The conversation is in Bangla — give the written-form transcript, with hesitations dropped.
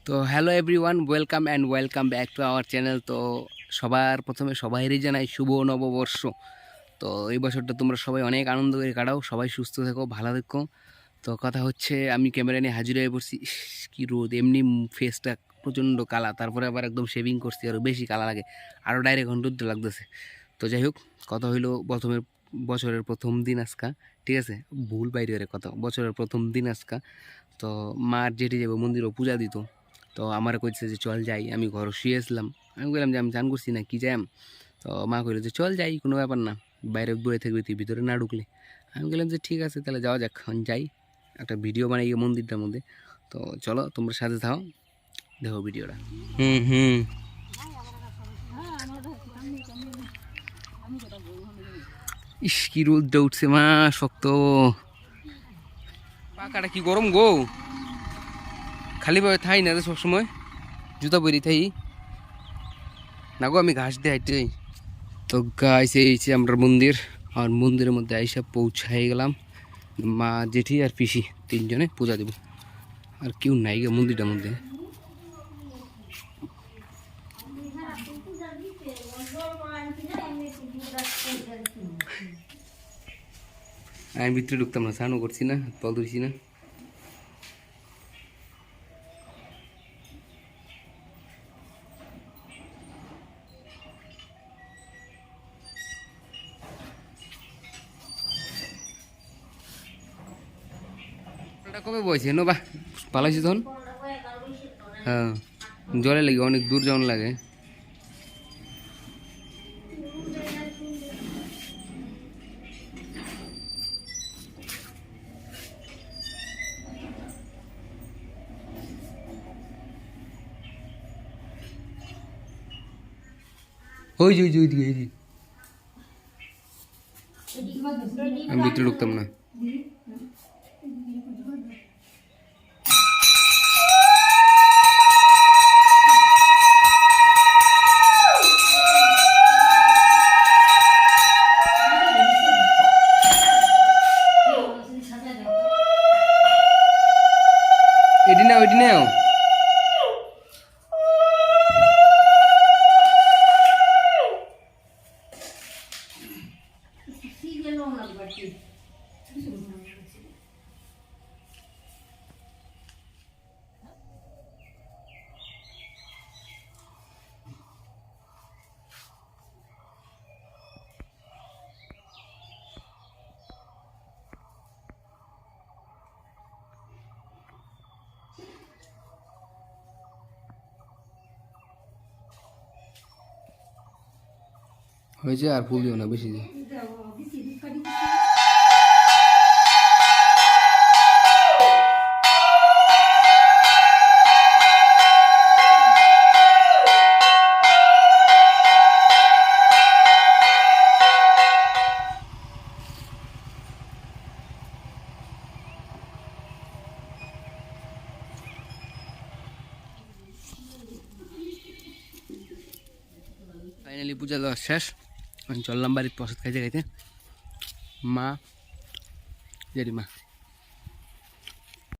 তো hello everyone, welcome back to our channel. তো সবার প্রথমে সবাইরই জানাই শুভ নববর্ষ। তো এই বছরটা তোমরা সবাই অনেক আনন্দ করে কাটাও, সবাই সুস্থ থেকো, ভালো থেকো। তো কথা হচ্ছে, আমি ক্যামেরা নিয়ে হাজির হয়ে পড়ছি। কি রোদ, এমনি ফেসটা প্রচণ্ড কালা, তারপরে আবার একদম শেভিং করছি, আরও বেশি কালা লাগে, আরও ডাইরেক্ট রৌদ্র লাগতেছে। তো যাই হোক, কথা হইলো বছরের প্রথম দিন আজকা, ঠিক আছে, ভুল বাইরে কথা, বছরের প্রথম দিন আজকা। তো মার জেঠি যাবো মন্দিরও পূজা দিত। তো আমার কইছে যে চল যাই, আমি ঘর শুয়েছিলাম, আমি বললাম যে আমি চান করছি না, কি যাই। তো মা কইলো যে চল যাই, কোনো ব্যাপার না, বাইরে বয়ে থাকবি তুই, ভিতরে না ঢুকলে। আমি বললাম যে ঠিক আছে, তাহলে যাওয়া যাক, যাই, একটা ভিডিও বানাই মন্দিরটার মধ্যে। তো চলো তোমরা সাথে থাও, দেখো ভিডিওটা। ইস কি রোদটা উঠছে মা, শক্ত পাকাটা, কি গরম গো, খালি ভাবে থাই না সবসময়, জুতা পরি থাই না গো, আমি ঘাস দিয়ে হাইটে যাই। তো গাইস এইছে আমরা মন্দির, আর মন্দিরের মধ্যে আইসা পৌঁছাই গেলাম। মা জেঠি আর পিসি তিনজনে পূজা দেব, আর কেউ নাই গে মন্দিরটার মধ্যে। আমি ভিতরে ঢুকতাম না, স্নানও করছি না, পল ধরছি না। কবে বইছে নো বা পালাইছি তখন, হ্যাঁ জলে লাগে, অনেক দূর যাওয়ার লাগে। ওই যে ওইদিকে, আমি ভিতরে ঢুকতাম না। এটি নাও, এটি নাও। হয়েছে, আর ফুল দিও না বেশি দিয়ে। ফাইনালি পূজা দেওয়া শেষ, আমি চললাম বাড়ির প্রসাদ খাইতে খাইতে। মা জেঠিমা